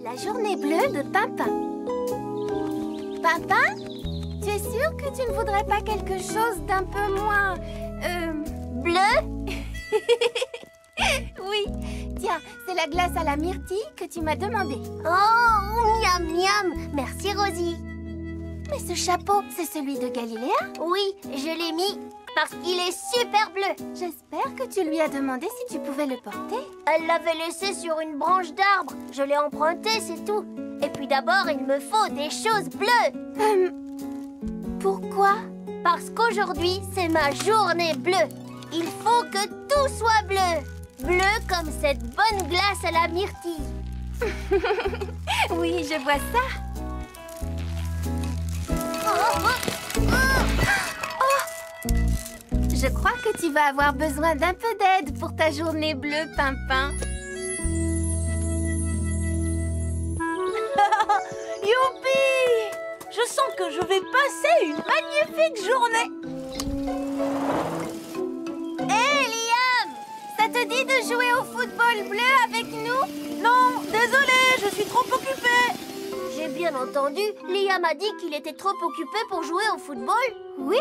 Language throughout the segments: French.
La journée bleue de Pimpin. Pimpin, tu es sûr que tu ne voudrais pas quelque chose d'un peu moins... bleu? Oui. Tiens, c'est la glace à la myrtille que tu m'as demandé. Oh, miam miam. Merci, Rosie. Mais ce chapeau, c'est celui de Galiléa? Oui, je l'ai mis parce qu'il est super bleu. J'espère que tu lui as demandé si tu pouvais le porter. Elle l'avait laissé sur une branche d'arbre. Je l'ai emprunté, c'est tout. Et puis d'abord, il me faut des choses bleues. Pourquoi? Parce qu'aujourd'hui, c'est ma journée bleue. Il faut que tout soit bleu. Bleu comme cette bonne glace à la myrtille. Oui, je vois ça. Je crois que tu vas avoir besoin d'un peu d'aide pour ta journée bleue, Pimpin. Youpi! Je sens que je vais passer une magnifique journée. Hé, Liam! Ça te dit de jouer au football bleu avec nous? Non, désolée, je suis trop occupée. J'ai bien entendu. Liam a dit qu'il était trop occupé pour jouer au football. Oui?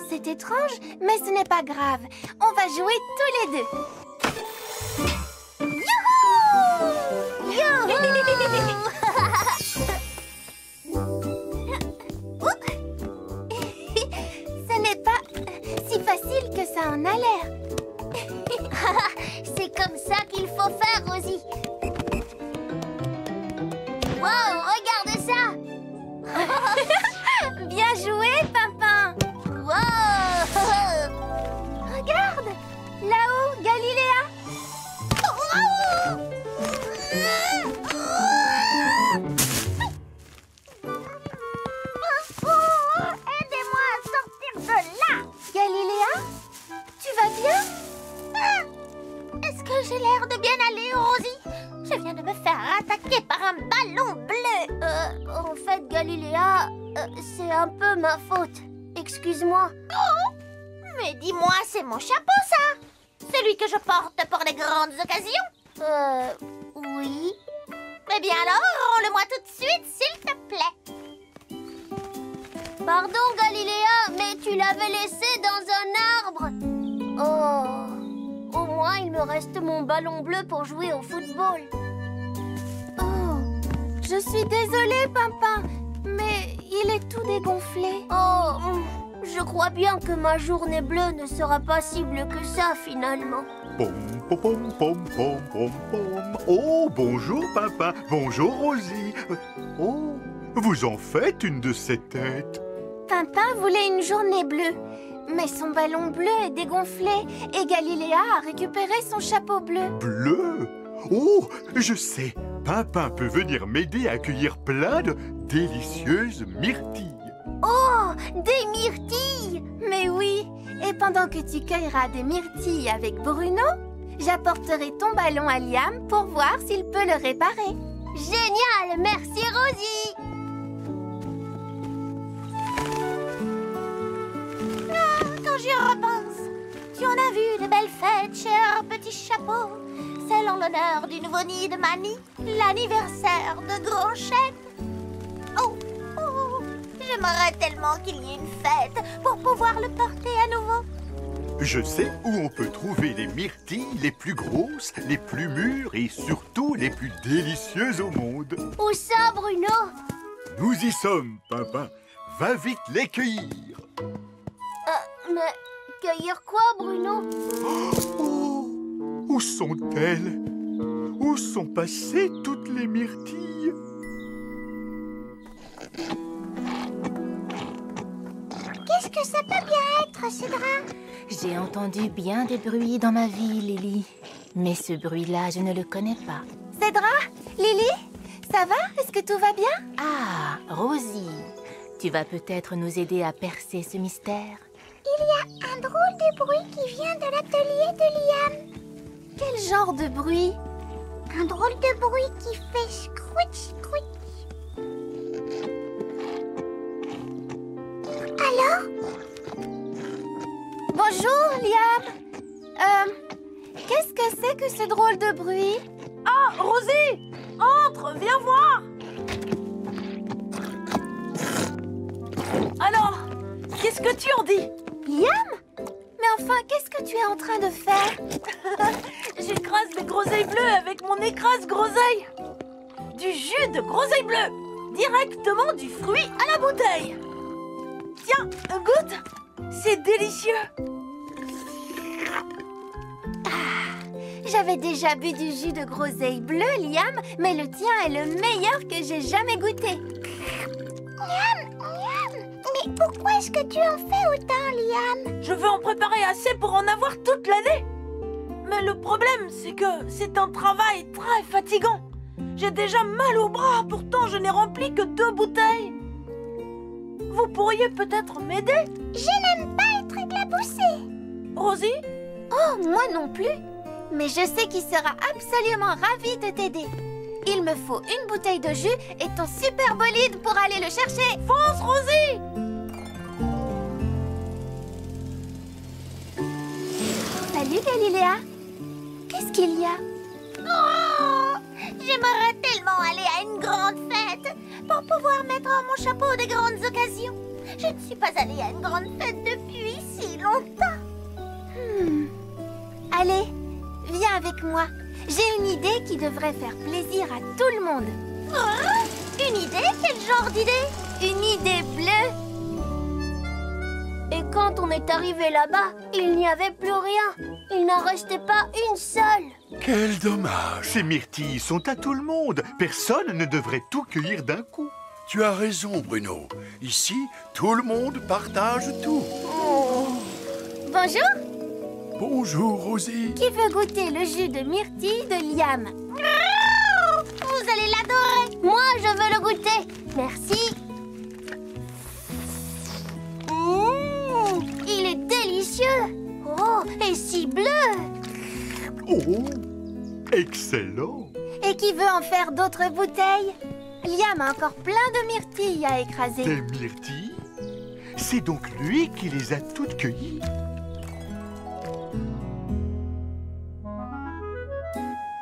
C'est étrange, mais ce n'est pas grave. On va jouer tous les deux. Youhou! Ce n'est pas si facile que ça en a l'air. C'est comme ça qu'il faut faire, Rosie. Wow, regarde ça. Bien joué, Pimpin. Wow. Regarde, là-haut, Galiléa. Aidez-moi à sortir de là. Galiléa, tu vas bien? Est-ce que j'ai l'air de bien aller, Rosie? Je viens de me faire attaquer par un ballon bleu. En fait, Galiléa, c'est un peu ma faute. Excuse-moi. Oh, mais dis-moi, c'est mon chapeau, ça? Celui que je porte pour les grandes occasions? Oui. Eh bien alors, rends-le-moi tout de suite, s'il te plaît. Pardon, Galiléa, mais tu l'avais laissé dans un arbre. Oh, au moins il me reste mon ballon bleu pour jouer au football. Oh, je suis désolée, Pimpin, mais il est tout dégonflé. Oh, je crois bien que ma journée bleue ne sera pas si bleue que ça, finalement. Pom, pom, pom, pom, pom, pom, pom. Oh, bonjour, Pimpin. Bonjour, Rosie. Oh, vous en faites une de ces têtes. Pimpin voulait une journée bleue, mais son ballon bleu est dégonflé et Galiléa a récupéré son chapeau bleu. Bleu? Oh, je sais. Pimpin peut venir m'aider à accueillir plein de délicieuses myrtilles. Oh, des myrtilles! Mais oui, et pendant que tu cueilleras des myrtilles avec Bruno, j'apporterai ton ballon à Liam pour voir s'il peut le réparer. Génial! Merci, Rosie! Quand j'y repense, tu en as vu de belles fêtes, cher petit chapeau. Celle en l'honneur du nouveau-né de Mani, l'anniversaire de Grand Chêne. Oh, j'aimerais tellement qu'il y ait une fête pour pouvoir le porter à nouveau. Je sais où on peut trouver les myrtilles les plus grosses, les plus mûres et surtout les plus délicieuses au monde. Où ça, Bruno? Nous y sommes, Pimpin. Va vite les cueillir. Mais cueillir quoi, Bruno? Oh, où sont-elles? Où sont passées toutes les myrtilles? Qu'est-ce que ça peut bien être, Cédra? J'ai entendu bien des bruits dans ma vie, Lily. Mais ce bruit-là, je ne le connais pas. Cédra, Lily, ça va? Est-ce que tout va bien? Ah, Rosie, tu vas peut-être nous aider à percer ce mystère. Il y a un drôle de bruit qui vient de l'atelier de Liam. Quel genre de bruit? Un drôle de bruit qui fait scrouch, scrouch. Alors? Bonjour, Liam. Qu'est-ce que c'est que ce drôle de bruit? Ah, Rosie! Entre, viens voir! Alors, qu'est-ce que tu en dis? Liam? Mais enfin, qu'est-ce que tu es en train de faire? J'écrase des groseilles bleues avec mon écrase-groseille. Du jus de groseille bleue, directement du fruit à la bouteille. Tiens, goûte, c'est délicieux. J'avais déjà bu du jus de groseille bleu, Liam, mais le tien est le meilleur que j'ai jamais goûté. Miam, miam. Mais pourquoi est-ce que tu en fais autant, Liam? Je veux en préparer assez pour en avoir toute l'année. Mais le problème, c'est que c'est un travail très fatigant. J'ai déjà mal au bras, pourtant je n'ai rempli que 2 bouteilles. Vous pourriez peut-être m'aider? Je n'aime pas être éclaboussée. Rosie? Oh, moi non plus. Mais je sais qu'il sera absolument ravi de t'aider. Il me faut une bouteille de jus et ton super bolide pour aller le chercher. Fonce, Rosie! Salut, Galiléa. Qu'est-ce qu'il y a? Oh, j'aimerais tellement aller à une grande fête pour pouvoir mettre mon chapeau des grandes occasions. Je ne suis pas allée à une grande fête depuis si longtemps. Allez, viens avec moi. J'ai une idée qui devrait faire plaisir à tout le monde. Oh, une idée? Quel genre d'idée? Une idée bleue. Et quand on est arrivé là-bas, il n'y avait plus rien. Il n'en restait pas une seule. Quel dommage! Ces myrtilles sont à tout le monde. Personne ne devrait tout cueillir d'un coup. Tu as raison, Bruno. Ici, tout le monde partage tout. Bonjour. Bonjour, Rosie. Qui veut goûter le jus de myrtille de Liam? Vous allez l'adorer. Moi, je veux le goûter. Merci. Il est délicieux. Oh, et si bleu. Oh! Excellent! Et qui veut en faire d'autres bouteilles? Liam a encore plein de myrtilles à écraser. Des myrtilles? C'est donc lui qui les a toutes cueillies.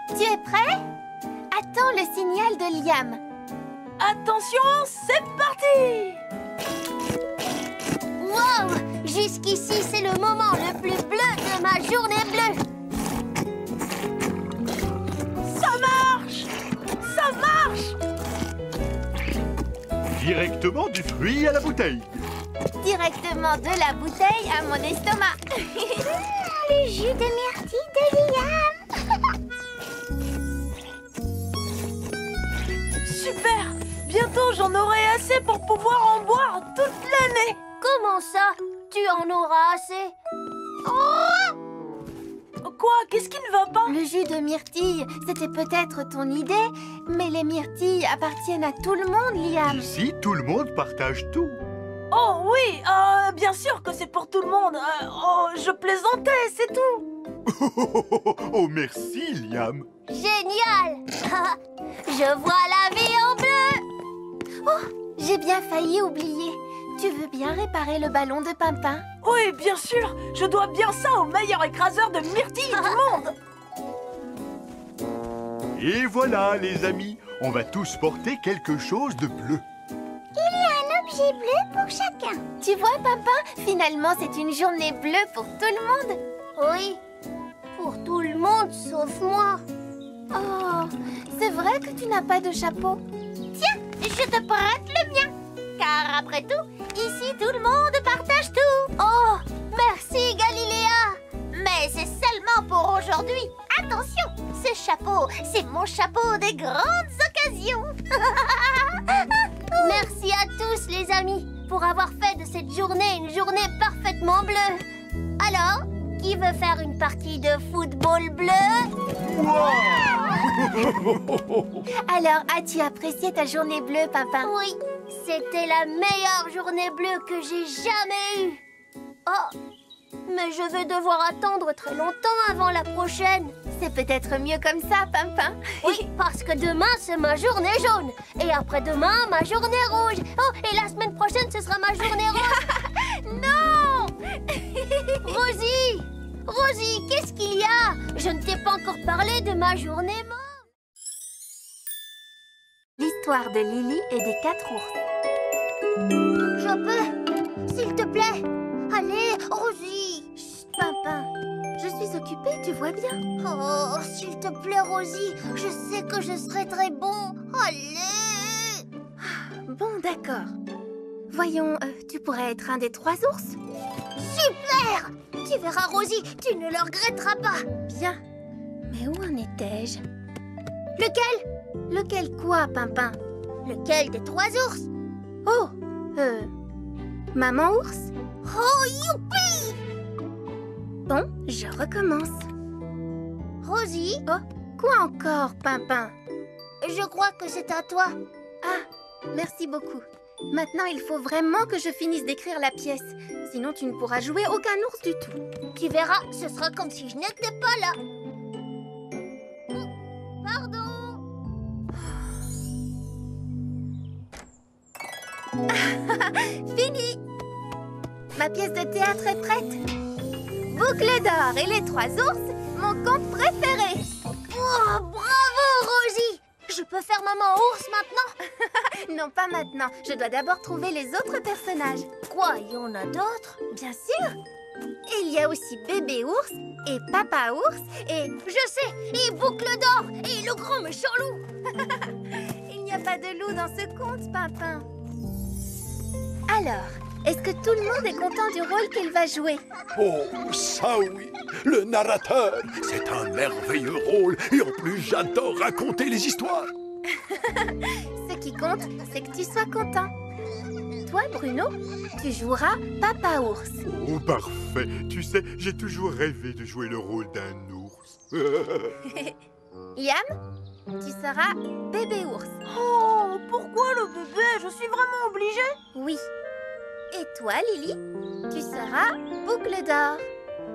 Tu es prêt? Attends le signal de Liam. Attention, c'est parti! Wow! Jusqu'ici, c'est le moment le plus bleu de ma journée bleue. Ça marche! Ça marche! Directement du fruit à la bouteille. Directement de la bouteille à mon estomac. Le jus de myrtille de Liam. Super! Bientôt, j'en aurai assez pour pouvoir en boire toute l'année. Comment ça? Tu en auras assez? Quoi? Qu'est-ce qui ne va pas? Le jus de myrtille, c'était peut-être ton idée, mais les myrtilles appartiennent à tout le monde, Liam. Ici, tout le monde partage tout. Oh oui, bien sûr que c'est pour tout le monde. Oh, je plaisantais, c'est tout. Oh, merci, Liam. Génial! Je vois la vie en bleu. Oh, j'ai bien failli oublier. Tu veux bien réparer le ballon de Pimpin? Oui, bien sûr. Je dois bien ça au meilleur écraseur de myrtilles du monde. Et voilà, les amis, on va tous porter quelque chose de bleu. Un objet bleu pour chacun. Tu vois, Pimpin, finalement, c'est une journée bleue pour tout le monde. Oui, pour tout le monde sauf moi. Oh, c'est vrai que tu n'as pas de chapeau. Tiens, je te prête le mien. Car après tout, ici tout le monde partage tout. Oh, merci Galiléa. Mais c'est seulement pour aujourd'hui. Attention, ce chapeau, c'est mon chapeau des grandes occasions. Merci à tous les amis pour avoir fait de cette journée une journée parfaitement bleue. Alors, qui veut faire une partie de football bleu? Alors, as-tu apprécié ta journée bleue, Pimpin? Oui, c'était la meilleure journée bleue que j'ai jamais eue. Oh, mais je vais devoir attendre très longtemps avant la prochaine. C'est peut-être mieux comme ça, Pimpin. Oui, parce que demain, c'est ma journée jaune. Et après-demain, ma journée rouge. Oh, et la semaine prochaine, ce sera ma journée rose. Non! Rosie, Rosie, qu'est-ce qu'il y a? Je ne t'ai pas encore parlé de ma journée morte. L'histoire de Lily et des 4 ours. Je peux? S'il te plaît. Allez, Rosie. Chut, Pimpin. Je suis occupée, tu vois bien. Oh, s'il te plaît, Rosie. Je sais que je serai très bon. Allez. Bon, d'accord. Voyons, tu pourrais être un des 3 ours? Super! Tu verras, Rosie, tu ne le regretteras pas. Bien. Mais où en étais-je? Lequel? Lequel quoi, Pimpin? Lequel des 3 ours? Oh, Maman ours? Oh, youpi! Bon, je recommence. Rosie, Oh, quoi encore, Pimpin? je crois que c'est à toi. Ah, merci beaucoup. Maintenant, il faut vraiment que je finisse d'écrire la pièce. Sinon, tu ne pourras jouer aucun ours du tout. Tu verras, ce sera comme si je n'étais pas là. Pardon. Fini! Ma pièce de théâtre est prête. Boucle d'or et les 3 ours, mon conte préféré. Oh, bravo, Rosie! Je peux faire maman ours maintenant? Non, pas maintenant. Je dois d'abord trouver les autres personnages. Quoi, il y en a d'autres? Bien sûr. Il y a aussi bébé ours et papa ours et... Je sais, et boucle d'or, et le grand méchant loup. Il n'y a pas de loup dans ce conte, Pimpin. Alors, est-ce que tout le monde est content du rôle qu'il va jouer? Oh, ça oui. Le narrateur, c'est un merveilleux rôle. Et en plus, j'adore raconter les histoires. Ce qui compte, c'est que tu sois content. Toi, Bruno, tu joueras Papa Ours. Oh, parfait. Tu sais, j'ai toujours rêvé de jouer le rôle d'un ours. Liam, tu seras Bébé Ours. Oh, pourquoi le bébé? Je suis vraiment obligée? Oui. Et toi, Lily, tu seras Boucle d'Or.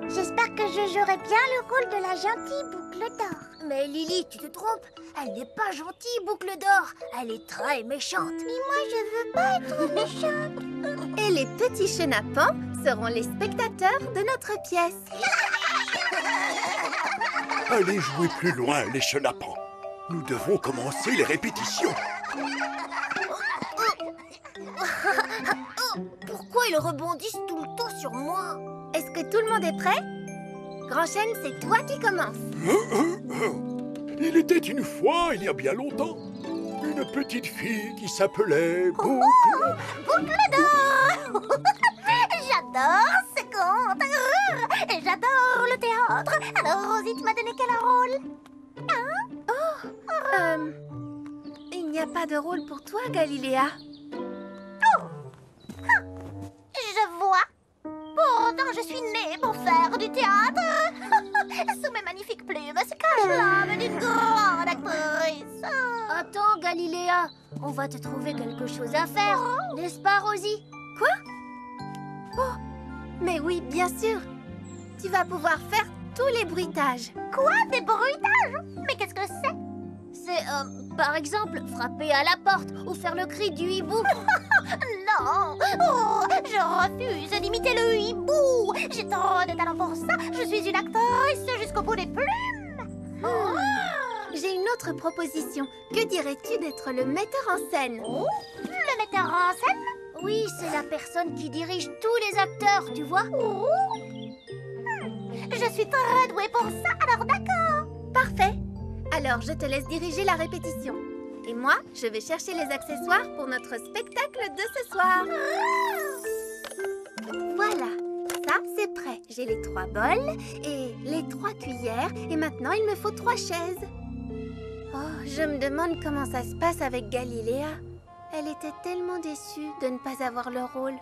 J'espère que je jouerai bien le rôle de la gentille boucle d'or. Mais Lily, tu te trompes. Elle n'est pas gentille, boucle d'or. Elle est très méchante. Mais moi, je veux pas être méchante. Et les petits chenapans seront les spectateurs de notre pièce. Allez jouer plus loin, les chenapans. Nous devons commencer les répétitions. Pourquoi ils rebondissent tout le temps sur moi? Est-ce que tout le monde est prêt? Grand Chêne, c'est toi qui commences. Il était une fois, il y a bien longtemps, une petite fille qui s'appelait Boucle. Boucle d'or. J'adore ce conte. Et j'adore le théâtre. Alors, Rosie, tu m'as donné quel rôle? Il n'y a pas de rôle pour toi, Galiléa. Je vois. Pourtant, je suis née pour faire du théâtre. Sous mes magnifiques plumes se cache l'âme d'une grande actrice. Attends, Galiléa, on va te trouver quelque chose à faire, n'est-ce pas, Rosie? Quoi? Oh, mais oui, bien sûr. Tu vas pouvoir faire tous les bruitages. Quoi? Des bruitages? Mais qu'est-ce que c'est? C'est, par exemple, frapper à la porte ou faire le cri du hibou. Non! Oh, je refuse d'imiter le hibou! J'ai trop de talent pour ça! Je suis une actrice jusqu'au bout des plumes! Oh. J'ai une autre proposition. Que dirais-tu d'être le metteur en scène? Oh, le metteur en scène? Oui, c'est la personne qui dirige tous les acteurs, tu vois? Oh. Je suis très douée pour ça, alors d'accord! Parfait. Alors, je te laisse diriger la répétition. Et moi, je vais chercher les accessoires pour notre spectacle de ce soir. Voilà, ça c'est prêt. J'ai les 3 bols et les 3 cuillères. Et maintenant, il me faut 3 chaises. Oh, je me demande comment ça se passe avec Galiléa. Elle était tellement déçue de ne pas avoir le rôle.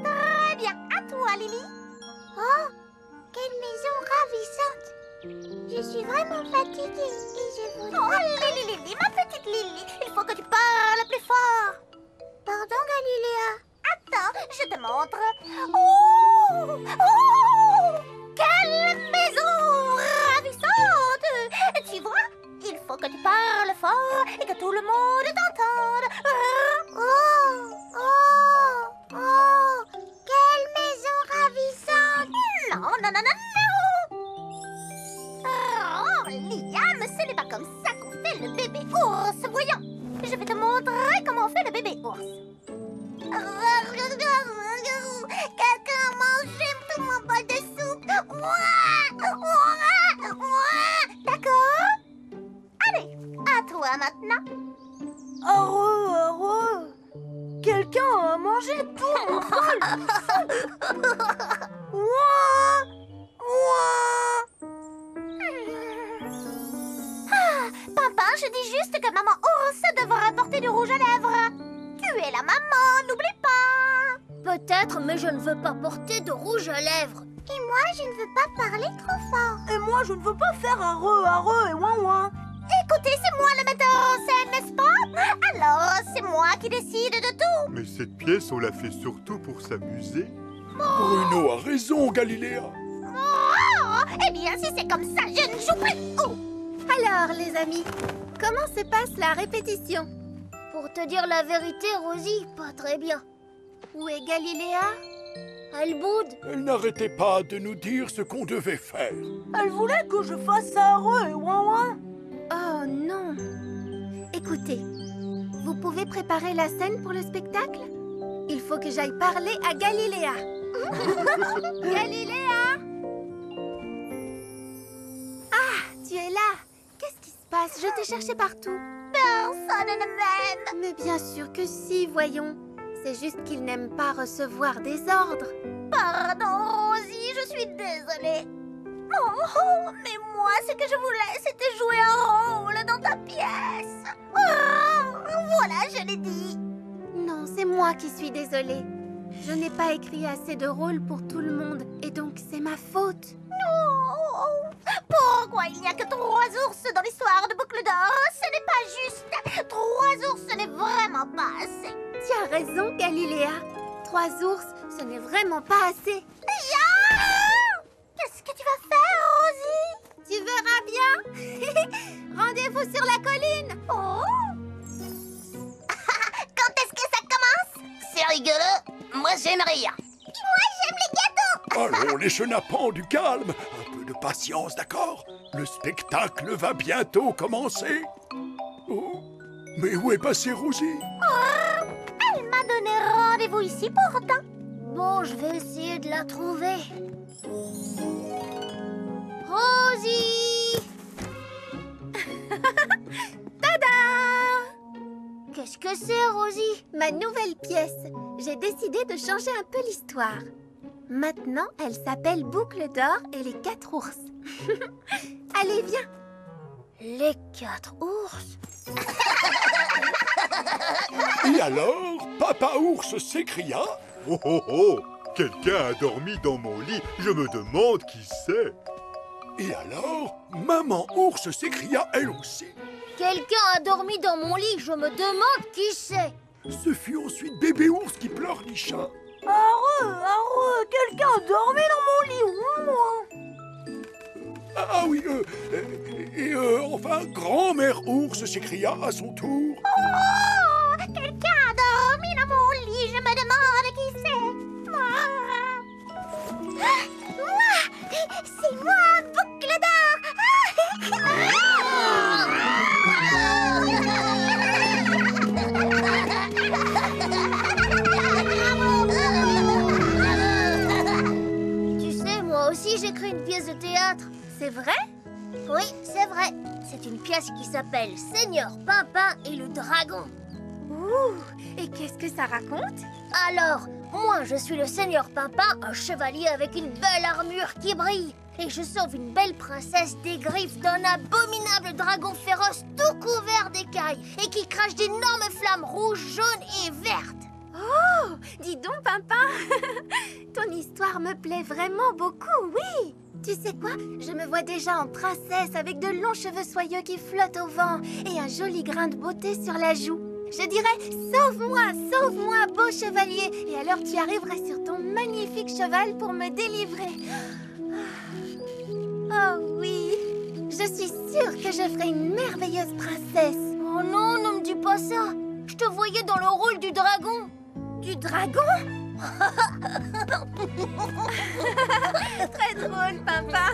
Très bien, à toi, Lily. Oh, quelle maison ravissante. Je suis vraiment fatiguée et je voudrais... Oh, Lily, ma petite Lily, il faut que tu parles plus fort. Pardon, Galiléa. Attends, je te montre. Oh! Oh! Quelle maison ravissante! Tu vois, il faut que tu parles fort et que tout le monde t'entende. Oh! Oh! Oh! Quelle maison ravissante! Liam, ce n'est pas comme ça qu'on fait le bébé ours. Voyons, je vais te montrer comment on fait le bébé ours. Quelqu'un a mangé tout mon bol de soupe. D'accord? Allez, à toi maintenant. Heureux. Quelqu'un a mangé tout mon bol. Papa, je dis juste que maman ours devra porter du rouge à lèvres. Tu es la maman, n'oublie pas. Peut-être, mais je ne veux pas porter de rouge à lèvres. Et moi, je ne veux pas parler trop fort. Et moi, je ne veux pas faire heureux et ouin. Écoutez, c'est moi le metteur en scène, n'est-ce pas? Alors, c'est moi qui décide de tout. Mais cette pièce, on l'a fait surtout pour s'amuser. Bruno a raison, Galiléa. Oh, eh bien, si c'est comme ça, je ne joue plus. Oh. Alors, les amis, comment se passe la répétition? Pour te dire la vérité, Rosie, pas très bien. Où est Galiléa? Elle boude. Elle n'arrêtait pas de nous dire ce qu'on devait faire. Elle voulait que je fasse heureux et ouin. Oh non! Écoutez, vous pouvez préparer la scène pour le spectacle? Il faut que j'aille parler à Galiléa. Galiléa! Ah, tu es là! Qu'est-ce qui se passe? Je t'ai cherché partout. Personne ne m'aime. Mais bien sûr que si, voyons. C'est juste qu'il n'aime pas recevoir des ordres. Pardon, Rosie, je suis désolée. Oh, mais moi, ce que je voulais, c'était jouer un rôle dans ta pièce. Oh, voilà, je l'ai dit. Non, c'est moi qui suis désolée. Je n'ai pas écrit assez de rôles pour tout le monde, et donc c'est ma faute. Oh, pourquoi il n'y a que 3 ours dans l'histoire de Boucle d'Or? Ce n'est pas juste. 3 ours, ce n'est vraiment pas assez. Tu as raison, Galiléa. 3 ours, ce n'est vraiment pas assez. Qu'est-ce que tu vas faire, Rosie? Tu verras bien. Rendez-vous sur la colline. Oh. Quand est-ce que ça commence? C'est rigolo. Moi, j'aime rire. Moi, j'aime les gâteaux. Allons, les chenapans, du calme. Un peu de patience, d'accord? Le spectacle va bientôt commencer. Oh, mais où est passée Rosie? Elle m'a donné rendez-vous ici pourtant. Bon, je vais essayer de la trouver. Rosie! Tada! Qu'est-ce que c'est, Rosie? Ma nouvelle pièce. J'ai décidé de changer un peu l'histoire. Maintenant, elle s'appelle Boucle d'Or et les 4 ours. Allez, viens. Les 4 ours? Et alors, Papa Ours s'écria. Oh oh oh! Quelqu'un a dormi dans mon lit. Je me demande qui c'est. Et alors, Maman Ours s'écria elle aussi. Quelqu'un a dormi dans mon lit, je me demande qui c'est. Ce fut ensuite Bébé Ours qui pleurnicha. Heureux, quelqu'un a dormi dans mon lit, ouin. Ah oui, enfin, Grand-mère Ours s'écria à son tour. Oh, quelqu'un a dormi dans mon lit. Je me demande qui c'est. Moi, c'est moi, Boucle d'Or. Tu sais, moi aussi j'écris une pièce de théâtre. C'est vrai? Oui, c'est vrai. C'est une pièce qui s'appelle Seigneur Pimpin et le Dragon. Ouh! Et qu'est-ce que ça raconte? Alors, moi je suis le Seigneur Pimpin, un chevalier avec une belle armure qui brille. Et je sauve une belle princesse des griffes d'un abominable dragon féroce tout couvert d'écailles et qui crache d'énormes flammes rouges, jaunes et vertes. Oh! Dis donc, Pimpin! Ton histoire me plaît vraiment beaucoup, oui! Tu sais quoi? Je me vois déjà en princesse avec de longs cheveux soyeux qui flottent au vent et un joli grain de beauté sur la joue. Je dirais « Sauve-moi, beau chevalier !» Et alors tu arriverais sur ton magnifique cheval pour me délivrer. Oh oui! Je suis sûre que je ferai une merveilleuse princesse. Oh non, ne me dis pas ça. Je te voyais dans le rôle du dragon. Du dragon? Très drôle, Papa.